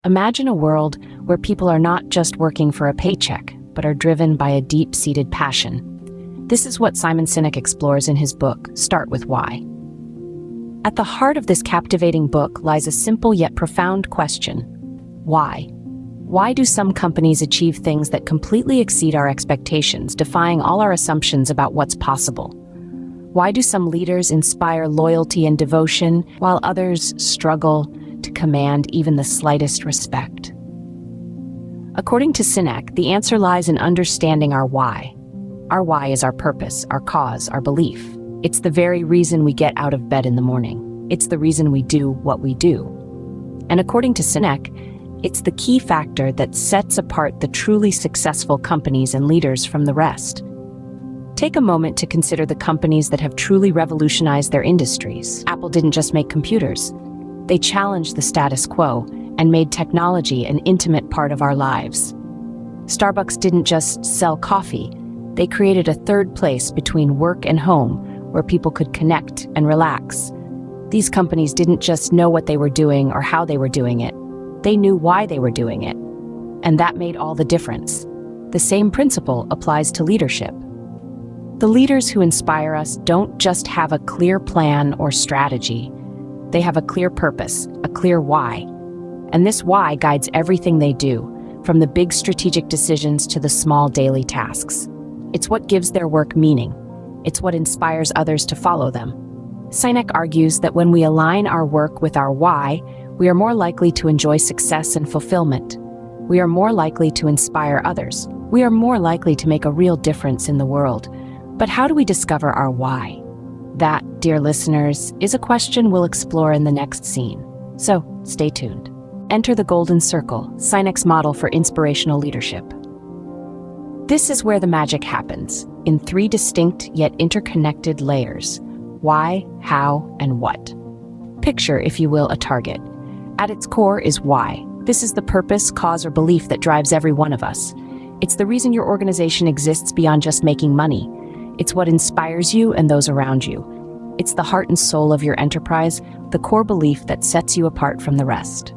Imagine a world where people are not just working for a paycheck, but are driven by a deep-seated passion. This is what Simon Sinek explores in his book, Start With Why. At the heart of this captivating book lies a simple yet profound question: why? Why do some companies achieve things that completely exceed our expectations, defying all our assumptions about what's possible? Why do some leaders inspire loyalty and devotion, while others struggle to command even the slightest respect? According to Sinek, the answer lies in understanding our why. Our why is our purpose, our cause, our belief. It's the very reason we get out of bed in the morning. It's the reason we do what we do. And according to Sinek, it's the key factor that sets apart the truly successful companies and leaders from the rest. Take a moment to consider the companies that have truly revolutionized their industries. Apple didn't just make computers. They challenged the status quo and made technology an intimate part of our lives. Starbucks didn't just sell coffee. They created a third place between work and home where people could connect and relax. These companies didn't just know what they were doing or how they were doing it. They knew why they were doing it. And that made all the difference. The same principle applies to leadership. The leaders who inspire us don't just have a clear plan or strategy. They have a clear purpose, a clear why. And this why guides everything they do, from the big strategic decisions to the small daily tasks. It's what gives their work meaning. It's what inspires others to follow them. Sinek argues that when we align our work with our why, we are more likely to enjoy success and fulfillment. We are more likely to inspire others. We are more likely to make a real difference in the world. But how do we discover our why? That, dear listeners, is a question we'll explore in the next scene. So, stay tuned. Enter the Golden Circle, Sinek's model for inspirational leadership. This is where the magic happens, in 3 distinct yet interconnected layers: why, how, and what. Picture, if you will, a target. At its core is why. This is the purpose, cause, or belief that drives every one of us. It's the reason your organization exists beyond just making money. It's what inspires you and those around you. It's the heart and soul of your enterprise, the core belief that sets you apart from the rest.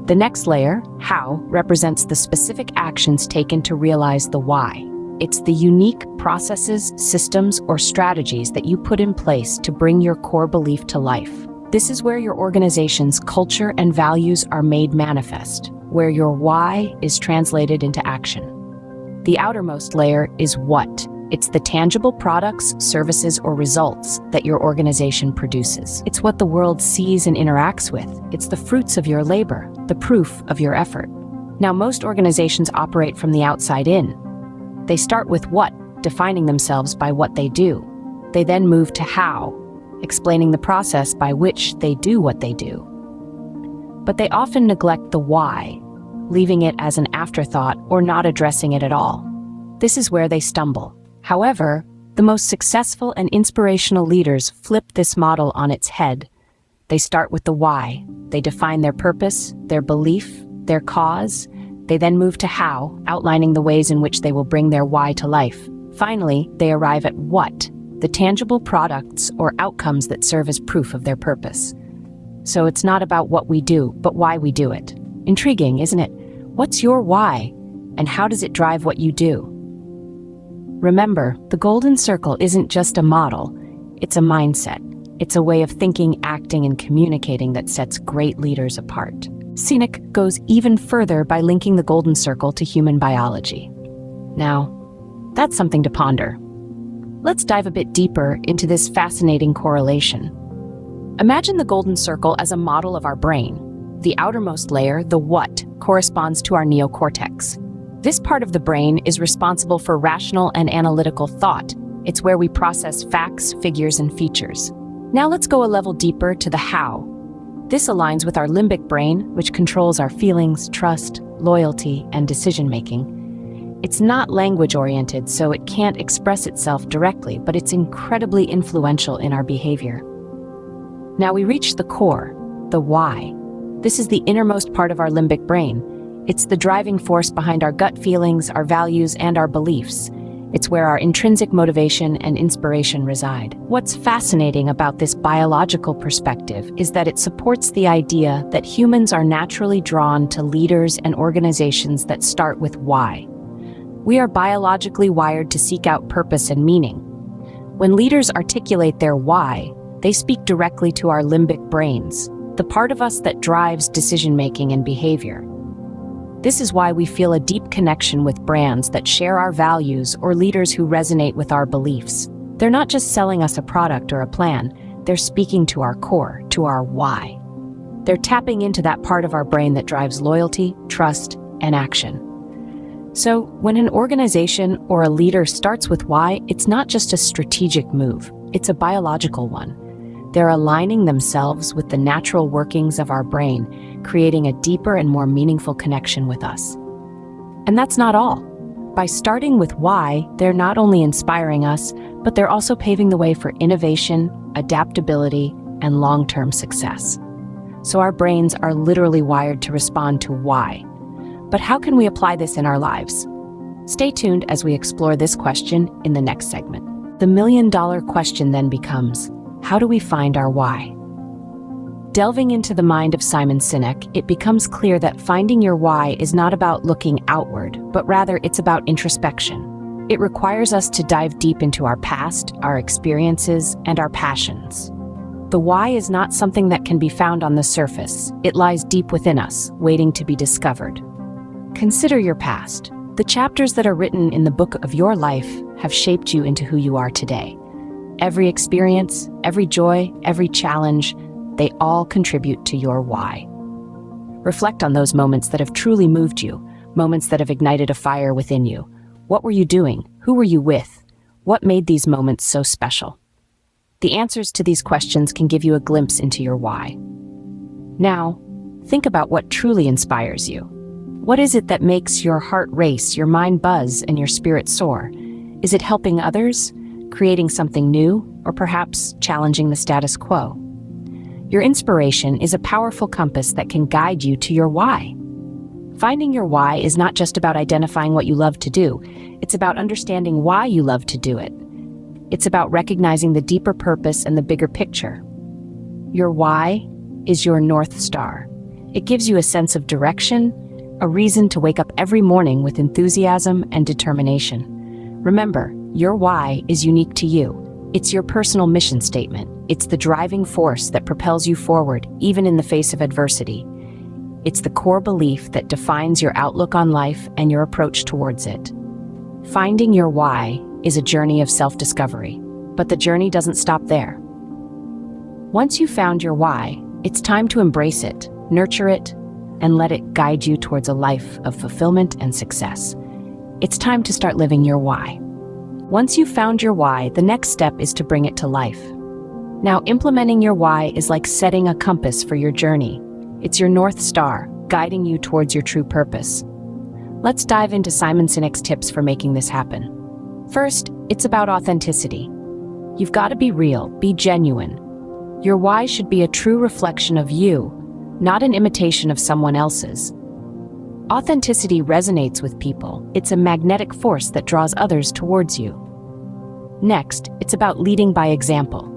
The next layer, how, represents the specific actions taken to realize the why. It's the unique processes, systems, or strategies that you put in place to bring your core belief to life. This is where your organization's culture and values are made manifest, where your why is translated into action. The outermost layer is what. It's the tangible products, services, or results that your organization produces. It's what the world sees and interacts with. It's the fruits of your labor, the proof of your effort. Now, most organizations operate from the outside in. They start with what, defining themselves by what they do. They then move to how, explaining the process by which they do what they do. But they often neglect the why, leaving it as an afterthought or not addressing it at all. This is where they stumble. However, the most successful and inspirational leaders flip this model on its head. They start with the why. They define their purpose, their belief, their cause. They then move to how, outlining the ways in which they will bring their why to life. Finally, they arrive at what, the tangible products or outcomes that serve as proof of their purpose. So it's not about what we do, but why we do it. Intriguing, isn't it? What's your why, and how does it drive what you do? Remember, the Golden Circle isn't just a model, it's a mindset. It's a way of thinking, acting, and communicating that sets great leaders apart. Sinek goes even further by linking the Golden Circle to human biology. Now, that's something to ponder. Let's dive a bit deeper into this fascinating correlation. Imagine the Golden Circle as a model of our brain. The outermost layer, the what, corresponds to our neocortex. This part of the brain is responsible for rational and analytical thought. It's where we process facts, figures, and features. Now let's go a level deeper to the how. This aligns with our limbic brain, which controls our feelings, trust, loyalty, and decision-making. It's not language-oriented, so it can't express itself directly, but it's incredibly influential in our behavior. Now we reach the core, the why. This is the innermost part of our limbic brain. It's the driving force behind our gut feelings, our values, and our beliefs. It's where our intrinsic motivation and inspiration reside. What's fascinating about this biological perspective is that it supports the idea that humans are naturally drawn to leaders and organizations that start with why. We are biologically wired to seek out purpose and meaning. When leaders articulate their why, they speak directly to our limbic brains, the part of us that drives decision-making and behavior. This is why we feel a deep connection with brands that share our values or leaders who resonate with our beliefs. They're not just selling us a product or a plan, they're speaking to our core, to our why. They're tapping into that part of our brain that drives loyalty, trust, and action. So, when an organization or a leader starts with why, it's not just a strategic move, it's a biological one. They're aligning themselves with the natural workings of our brain, creating a deeper and more meaningful connection with us. And that's not all. By starting with why, they're not only inspiring us, but they're also paving the way for innovation, adaptability, and long-term success. So our brains are literally wired to respond to why. But how can we apply this in our lives? Stay tuned as we explore this question in the next segment. The million-dollar question then becomes, how do we find our why? Delving into the mind of Simon Sinek, it becomes clear that finding your why is not about looking outward, but rather it's about introspection. It requires us to dive deep into our past, our experiences, and our passions. The why is not something that can be found on the surface. It lies deep within us, waiting to be discovered. Consider your past. The chapters that are written in the book of your life have shaped you into who you are today. Every experience, every joy, every challenge, they all contribute to your why. Reflect on those moments that have truly moved you, moments that have ignited a fire within you. What were you doing? Who were you with? What made these moments so special? The answers to these questions can give you a glimpse into your why. Now, think about what truly inspires you. What is it that makes your heart race, your mind buzz, and your spirit soar? Is it helping others? Creating something new, or perhaps challenging the status quo? Your inspiration is a powerful compass that can guide you to your why. Finding your why is not just about identifying what you love to do, it's about understanding why you love to do it. It's about recognizing the deeper purpose and the bigger picture. Your why is your North Star. It gives you a sense of direction, a reason to wake up every morning with enthusiasm and determination. Remember, your why is unique to you. It's your personal mission statement. It's the driving force that propels you forward, even in the face of adversity. It's the core belief that defines your outlook on life and your approach towards it. Finding your why is a journey of self-discovery, but the journey doesn't stop there. Once you've found your why, it's time to embrace it, nurture it, and let it guide you towards a life of fulfillment and success. It's time to start living your why. Once you've found your why, the next step is to bring it to life. Now, implementing your why is like setting a compass for your journey. It's your North Star, guiding you towards your true purpose. Let's dive into Simon Sinek's tips for making this happen. First, it's about authenticity. You've got to be real, be genuine. Your why should be a true reflection of you, not an imitation of someone else's. Authenticity resonates with people. It's a magnetic force that draws others towards you. Next, it's about leading by example.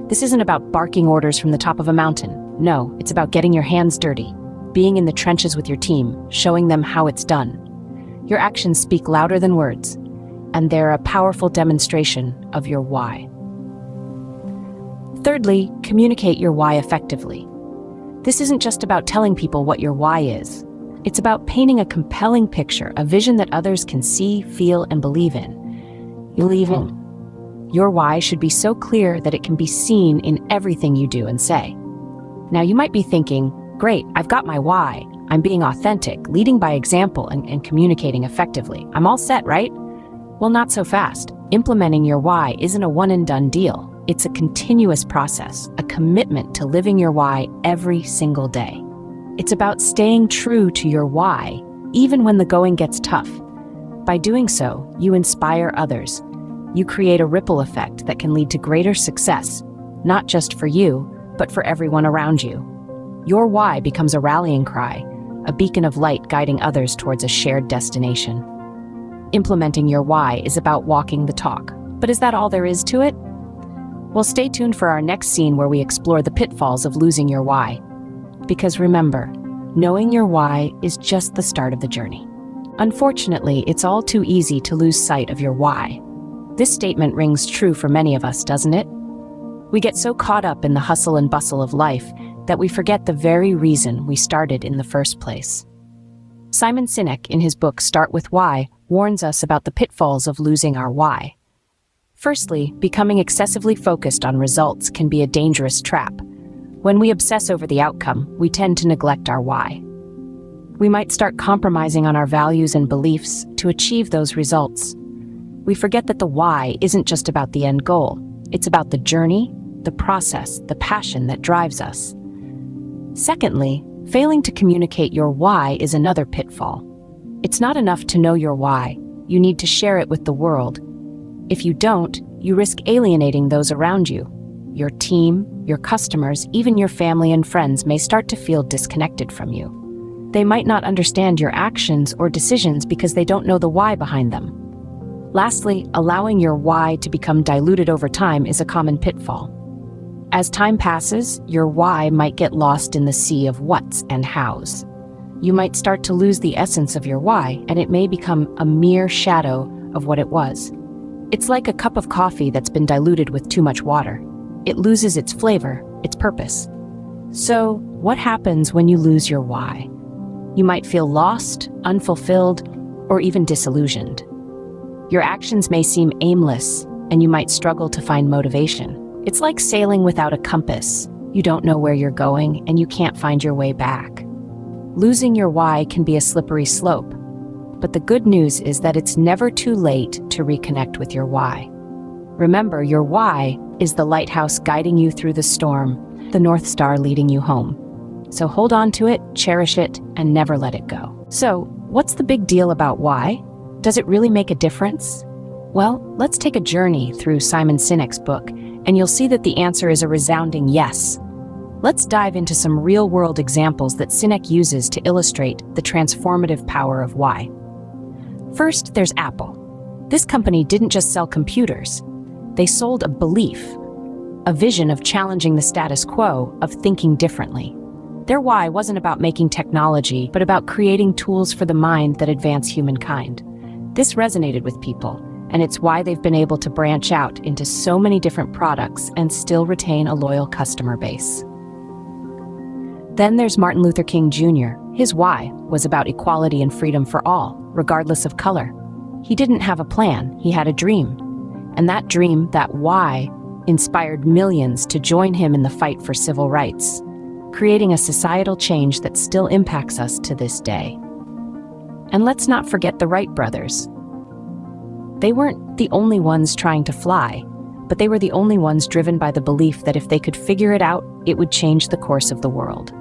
This isn't about barking orders from the top of a mountain. No, it's about getting your hands dirty, being in the trenches with your team, showing them how it's done. Your actions speak louder than words, and they're a powerful demonstration of your why. Thirdly, communicate your why effectively. This isn't just about telling people what your why is. It's about painting a compelling picture, a vision that others can see, feel, and believe in. Your why should be so clear that it can be seen in everything you do and say. Now, you might be thinking, great, I've got my why. I'm being authentic, leading by example, and communicating effectively. I'm all set, right? Well, not so fast. Implementing your why isn't a one-and-done deal. It's a continuous process, a commitment to living your why every single day. It's about staying true to your why, even when the going gets tough. By doing so, you inspire others. You create a ripple effect that can lead to greater success, not just for you, but for everyone around you. Your why becomes a rallying cry, a beacon of light guiding others towards a shared destination. Implementing your why is about walking the talk. But is that all there is to it? Well, stay tuned for our next scene where we explore the pitfalls of losing your why. Because remember, knowing your why is just the start of the journey. Unfortunately, it's all too easy to lose sight of your why. This statement rings true for many of us, doesn't it? We get so caught up in the hustle and bustle of life that we forget the very reason we started in the first place. Simon Sinek, in his book Start With Why, warns us about the pitfalls of losing our why. Firstly, becoming excessively focused on results can be a dangerous trap. When we obsess over the outcome, we tend to neglect our why. We might start compromising on our values and beliefs to achieve those results. We forget that the why isn't just about the end goal. It's about the journey, the process, the passion that drives us. Secondly, failing to communicate your why is another pitfall. It's not enough to know your why. You need to share it with the world. If you don't, you risk alienating those around you. Your team, your customers, even your family and friends may start to feel disconnected from you. They might not understand your actions or decisions because they don't know the why behind them. Lastly, allowing your why to become diluted over time is a common pitfall. As time passes, your why might get lost in the sea of whats and hows. You might start to lose the essence of your why, and it may become a mere shadow of what it was. It's like a cup of coffee that's been diluted with too much water. It loses its flavor, its purpose. So, what happens when you lose your why? You might feel lost, unfulfilled, or even disillusioned. Your actions may seem aimless, and you might struggle to find motivation. It's like sailing without a compass. You don't know where you're going, and you can't find your way back. Losing your why can be a slippery slope, but the good news is that it's never too late to reconnect with your why. Remember, your why is the lighthouse guiding you through the storm, the North Star leading you home. So hold on to it, cherish it, and never let it go. So, what's the big deal about why? Does it really make a difference? Well, let's take a journey through Simon Sinek's book, and you'll see that the answer is a resounding yes. Let's dive into some real-world examples that Sinek uses to illustrate the transformative power of why. First, there's Apple. This company didn't just sell computers. They sold a belief, a vision of challenging the status quo, of thinking differently. Their why wasn't about making technology, but about creating tools for the mind that advance humankind. This resonated with people, and it's why they've been able to branch out into so many different products and still retain a loyal customer base. Then there's Martin Luther King Jr. His why was about equality and freedom for all, regardless of color. He didn't have a plan, he had a dream. And that dream, that why, inspired millions to join him in the fight for civil rights, creating a societal change that still impacts us to this day. And let's not forget the Wright brothers. They weren't the only ones trying to fly, but they were the only ones driven by the belief that if they could figure it out, it would change the course of the world.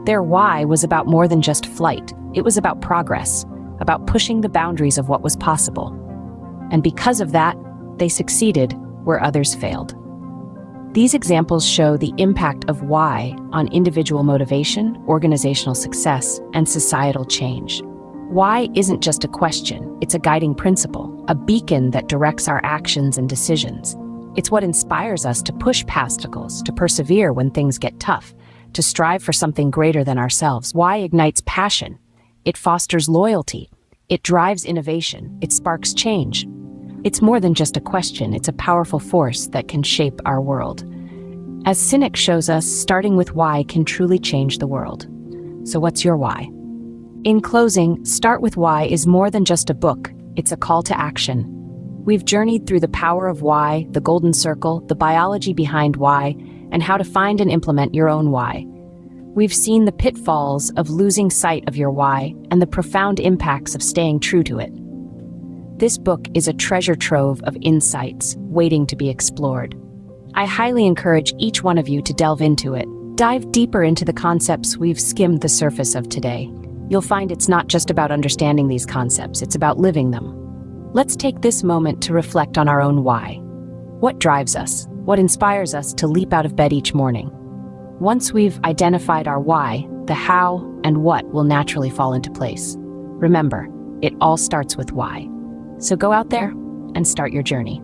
Their why was about more than just flight. It was about progress, about pushing the boundaries of what was possible. And because of that, they succeeded where others failed. These examples show the impact of why on individual motivation, organizational success, and societal change. Why isn't just a question, it's a guiding principle, a beacon that directs our actions and decisions. It's what inspires us to push past obstacles, to persevere when things get tough, to strive for something greater than ourselves. Why ignites passion? It fosters loyalty. It drives innovation. It sparks change. It's more than just a question, it's a powerful force that can shape our world. As Sinek shows us, starting with why can truly change the world. So what's your why? In closing, Start With Why is more than just a book, it's a call to action. We've journeyed through the power of why, the golden circle, the biology behind why, and how to find and implement your own why. We've seen the pitfalls of losing sight of your why and the profound impacts of staying true to it. This book is a treasure trove of insights waiting to be explored. I highly encourage each one of you to delve into it. Dive deeper into the concepts we've skimmed the surface of today. You'll find it's not just about understanding these concepts, it's about living them. Let's take this moment to reflect on our own why. What drives us? What inspires us to leap out of bed each morning? Once we've identified our why, the how and what will naturally fall into place. Remember, It all starts with why. So go out there and start your journey.